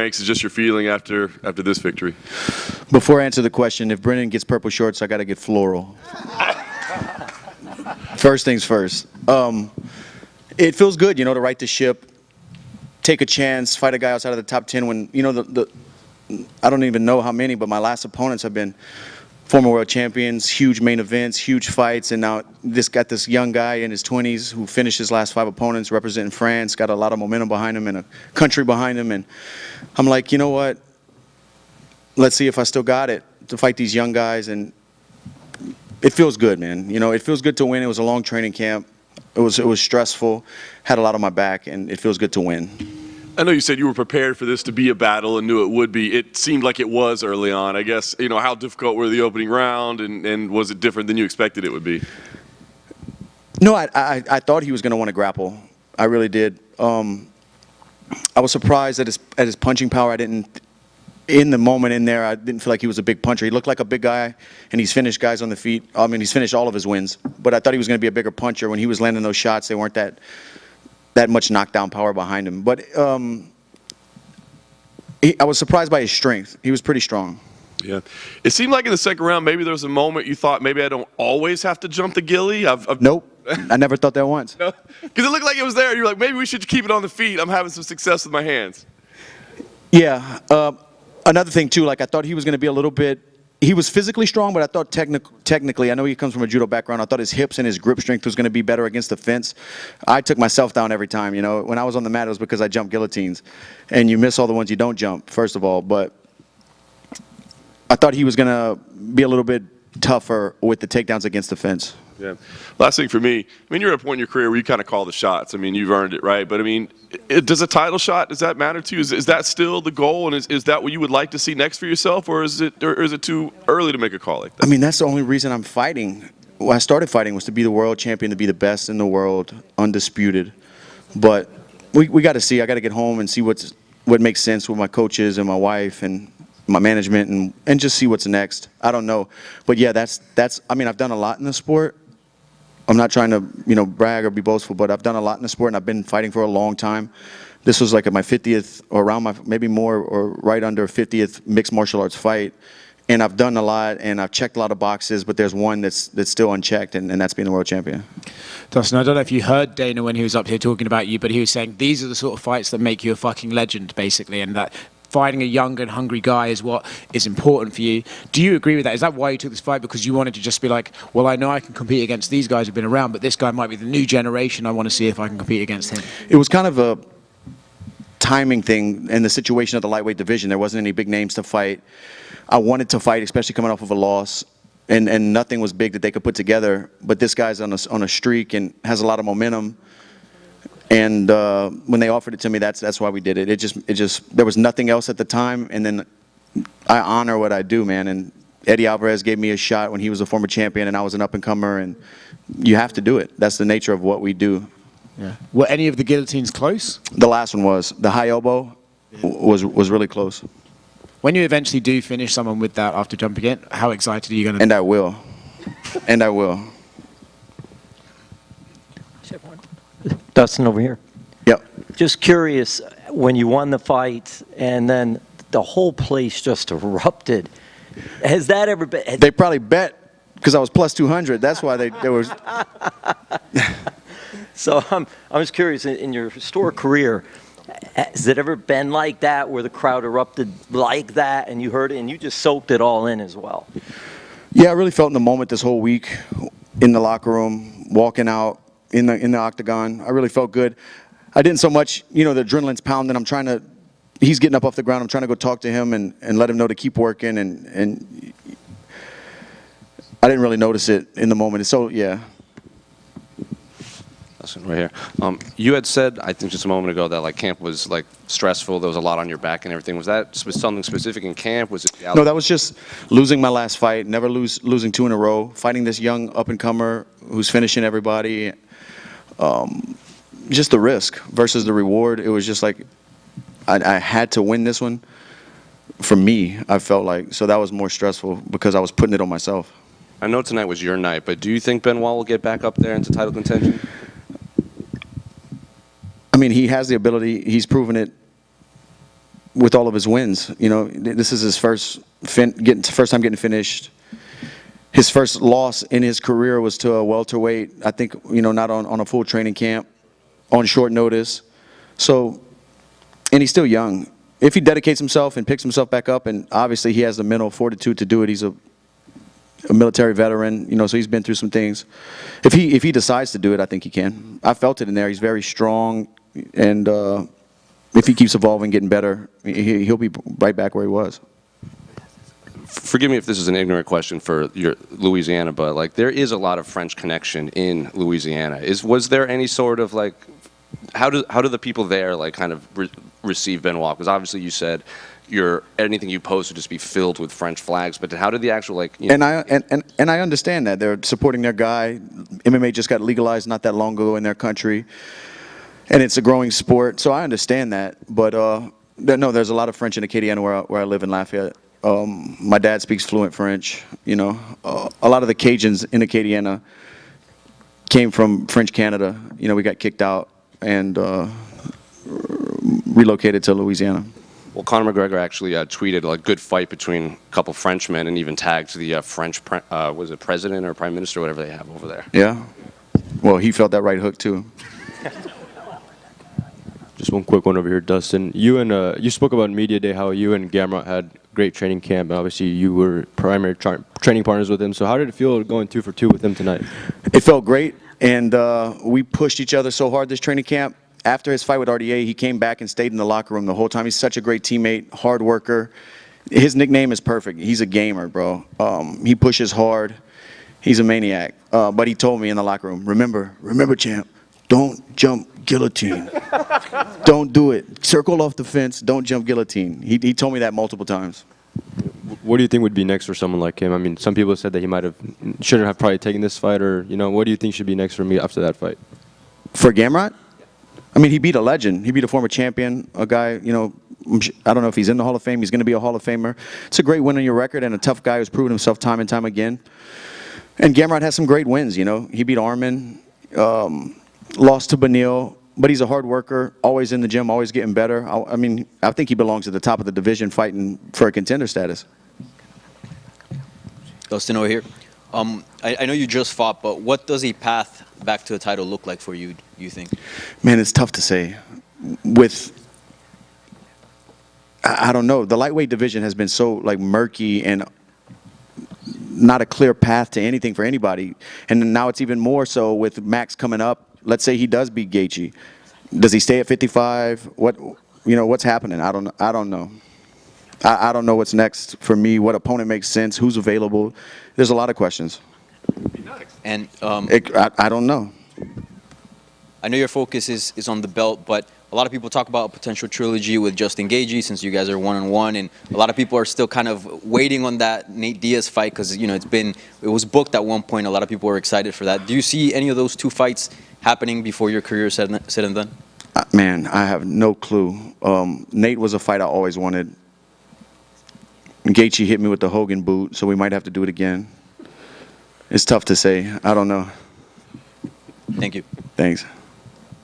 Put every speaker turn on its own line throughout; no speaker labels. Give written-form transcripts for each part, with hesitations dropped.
ranks is just your feeling after this victory?
Before I answer the question, if Brennan gets purple shorts, I got to get floral. First things first. It feels good, to right the ship, take a chance, fight a guy outside of the top 10 when, I don't even know how many, but my last opponents have been former world champions, huge main events, huge fights, and now this young guy in his 20s who finished his last 5 opponents representing France, got a lot of momentum behind him and a country behind him, and I'm like, you know what? Let's see if I still got it to fight these young guys, and it feels good, man. It feels good to win. It was a long training camp. It was stressful, had a lot on my back, and it feels good to win.
I know you said you were prepared for this to be a battle and knew it would be. It seemed like it was early on. I guess, how difficult were the opening round, and was it different than you expected it would be?
No, I thought he was going to want to grapple. I really did. I was surprised at his punching power. In the moment in there, I didn't feel like he was a big puncher. He looked like a big guy, and he's finished guys on the feet. I mean, he's finished all of his wins. But I thought he was going to be a bigger puncher. When he was landing those shots, they weren't that much knockdown power behind him. But I was surprised by his strength. He was pretty strong.
Yeah. It seemed like in the second round, maybe there was a moment you thought, maybe I don't always have to jump the gilly.
Nope. I never thought that once.
Because it looked like it was there. You're like, maybe we should keep it on the feet. I'm having some success with my hands.
Yeah. Another thing, too, I thought he was going to be a little bit – he was physically strong, but I thought technically – I know he comes from a judo background. I thought his hips and his grip strength was going to be better against the fence. I took myself down every time, When I was on the mat, it was because I jumped guillotines. And you miss all the ones you don't jump, first of all. But I thought he was going to be a little bit tougher with the takedowns against the fence.
Yeah. Last thing for me, you're at a point in your career where you kind of call the shots. You've earned it, right? But, does a title shot, does that matter to you? Is that still the goal, and is that what you would like to see next for yourself, or is it too early to make a call like that?
That's the only reason I'm fighting. When I started fighting was to be the world champion, to be the best in the world, undisputed. But we got to see. I got to get home and see what makes sense with my coaches and my wife and my management and just see what's next. I don't know. But, yeah, that's I've done a lot in the sport. I'm not trying to, brag or be boastful, but I've done a lot in the sport, and I've been fighting for a long time. This was like at my 50th, or around my, maybe more, or right under 50th mixed martial arts fight. And I've done a lot, and I've checked a lot of boxes, but there's one that's still unchecked, and that's being the world champion.
Dustin, I don't know if you heard Dana when he was up here talking about you, but he was saying these are the sort of fights that make you a fucking legend, basically, and that fighting a young and hungry guy is what is important for you. Do you agree with that? Is that why you took this fight? Because you wanted to just be like, well, I know I can compete against these guys who've been around, but this guy might be the new generation. I want to see if I can compete against him.
It was kind of a timing thing in the situation of the lightweight division. There wasn't any big names to fight. I wanted to fight, especially coming off of a loss, and nothing was big that they could put together. But this guy's on a streak and has a lot of momentum. And when they offered it to me, that's why we did it. It just there was nothing else at the time, and then I honor what I do, man. And Eddie Alvarez gave me a shot when he was a former champion, and I was an up-and-comer, and you have to do it. That's the nature of what we do.
Yeah. Were any of the guillotines close?
The last one was. The high elbow was really close.
When you eventually do finish someone with that after jumping it, how excited are you going to be?
And I will. And I will.
Dustin, over here.
Yep.
Just curious, when you won the fight and then the whole place just erupted, has that ever been?
They probably bet because I was plus 200. That's why they were.
So I'm just curious, in your historic career, has it ever been like that where the crowd erupted like that and you heard it and you just soaked it all in as well?
Yeah, I really felt in the moment this whole week in the locker room, walking out in the octagon. I really felt good. I didn't so much, the adrenaline's pounding. He's getting up off the ground. I'm trying to go talk to him and let him know to keep working. And I didn't really notice it in the moment. So, yeah.
Listen, right here. You had said, I think just a moment ago, that camp was stressful. There was a lot on your back and everything. Was that something specific in camp? Was it?
No, that was just losing my last fight. Never losing 2 in a row. Fighting this young up and comer who's finishing everybody. Just the risk versus the reward. It was just I had to win this one. For me, I felt like, so that was more stressful because I was putting it on myself.
I know tonight was your night, but do you think Benoit will get back up there into title contention?
He has the ability. He's proven it with all of his wins. You know, this is his first time getting finished. His first loss in his career was to a welterweight. I think, you know, not on a full training camp, on short notice. So, and he's still young. If he dedicates himself and picks himself back up, and obviously he has the mental fortitude to do it. He's a military veteran, you know, so he's been through some things. If he decides to do it, I think he can. I felt it in there. He's very strong, and if he keeps evolving, getting better, he'll be right back where he was.
Forgive me if this is an ignorant question for your Louisiana, but like there is a lot of French connection in Louisiana. Was there any sort of like, how do the people there like kind of receive Benoit? Because obviously you said anything you post would just be filled with French flags, but how did the actual like? You know,
and I understand that they're supporting their guy. MMA just got legalized not that long ago in their country, and it's a growing sport. So I understand that, but no, there's a lot of French in Acadiana where I live in Lafayette. My dad speaks fluent French. You know, a lot of the Cajuns in Acadiana came from French Canada. You know, we got kicked out and relocated to Louisiana.
Well, Conor McGregor actually tweeted a good fight between a couple Frenchmen and even tagged the French, was it president or prime minister, whatever they have over there.
Yeah. Well, he felt that right hook too.
Just one quick one over here, Dustin. You spoke about in media day how you and Gamrot had great training camp, and obviously you were primary training partners with him. So how did it feel going 2 for 2 with him tonight?
It felt great, and we pushed each other so hard this training camp. After his fight with RDA, he came back and stayed in the locker room the whole time. He's such a great teammate, hard worker. His nickname is perfect. He's a gamer, bro. He pushes hard. He's a maniac. But he told me in the locker room, remember, champ, don't jump guillotine. Don't do it. Circle off the fence. Don't jump guillotine. He told me that multiple times.
What do you think would be next for someone like him? I mean, some people said that he shouldn't have probably taken this fight, or, you know, what do you think should be next for me after that fight?
For Gamrot? I mean, he beat a legend. He beat a former champion, a guy, you know, I don't know if he's in the Hall of Fame. He's going to be a Hall of Famer. It's a great win on your record and a tough guy who's proven himself time and time again. And Gamrot has some great wins, you know. He beat Arman, lost to Benil, but he's a hard worker, always in the gym, always getting better. I mean, I think he belongs at the top of the division fighting for a contender status.
Dustin over here. I know you just fought, but what does a path back to the title look like for you, you think?
Man, it's tough to say. I don't know. The lightweight division has been so like murky and not a clear path to anything for anybody. And now it's even more so with Max coming up. Let's say he does beat Gaethje. Does he stay at 55? What's happening? I don't know. I don't know what's next for me. What opponent makes sense? Who's available? There's a lot of questions.
And
I don't know.
I know your focus is on the belt, but a lot of people talk about a potential trilogy with Justin Gaethje since you guys are 1-1, and a lot of people are still kind of waiting on that Nate Diaz fight because, you know, it was booked at one point. A lot of people were excited for that. Do you see any of those two fights happening before your career is said and done?
Man, I have no clue. Nate was a fight I always wanted. Gaethje hit me with the Hogan boot, so we might have to do it again. It's tough to say. I don't know.
Thank you.
Thanks.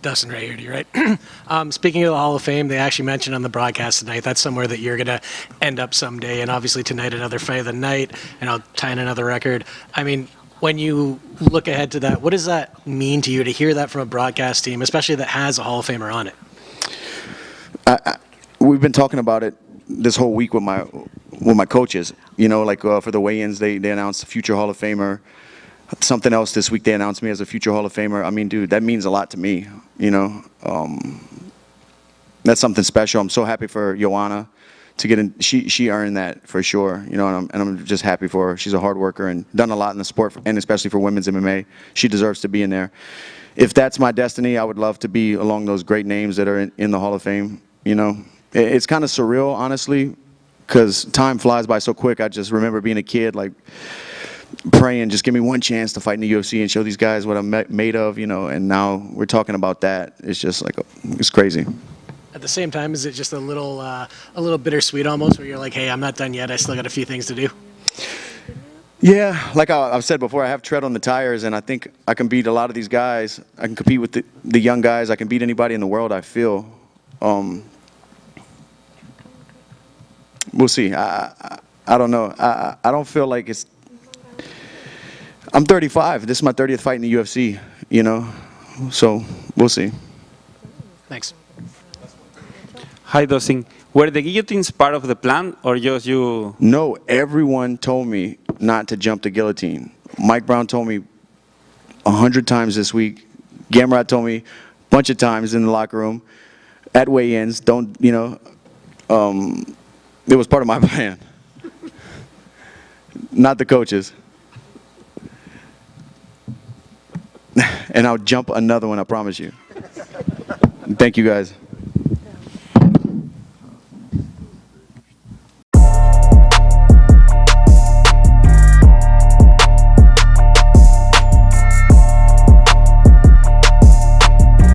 Dustin, right here to you, right? Speaking of the Hall of Fame, they actually mentioned on the broadcast tonight that's somewhere that you're going to end up someday. And obviously tonight, another fight of the night, and I'll tie in another record. I mean, when you look ahead to that, what does that mean to you to hear that from a broadcast team, especially that has a Hall of Famer on it?
We've been talking about it this whole week with my coaches. You know, like for the weigh-ins, they announced a future Hall of Famer. Something else this week, they announced me as a future Hall of Famer. I mean, dude, that means a lot to me, you know. That's something special. I'm so happy for Joanna to get in. She earned that for sure, you know, and I'm just happy for her. She's a hard worker and done a lot in the sport, and especially for women's MMA. She deserves to be in there. If that's my destiny, I would love to be along those great names that are in the Hall of Fame, you know. It's kind of surreal, honestly, because time flies by so quick. I just remember being a kid, like, praying, just give me one chance to fight in the UFC and show these guys what I'm made of, you know, and now we're talking about that. It's just like, it's crazy.
At the same time, is it just a little bittersweet almost, where you're like, hey, I'm not done yet. I still got a few things to do?
Yeah, like I've said before, I have tread on the tires, and I think I can beat a lot of these guys. I can compete with the young guys. I can beat anybody in the world, I feel. We'll see. I don't know. I don't feel like it's. I'm 35. This is my 30th fight in the UFC. You know, so we'll see.
Thanks.
Hi, Dustin. Were the guillotines part of the plan, or just you?
No, everyone told me not to jump the guillotine. Mike Brown told me 100 times this week. Gamrot told me a bunch of times in the locker room, at weigh-ins. Don't, you know. It was part of my plan, not the coaches. And I'll jump another one, I promise you. Thank you, guys.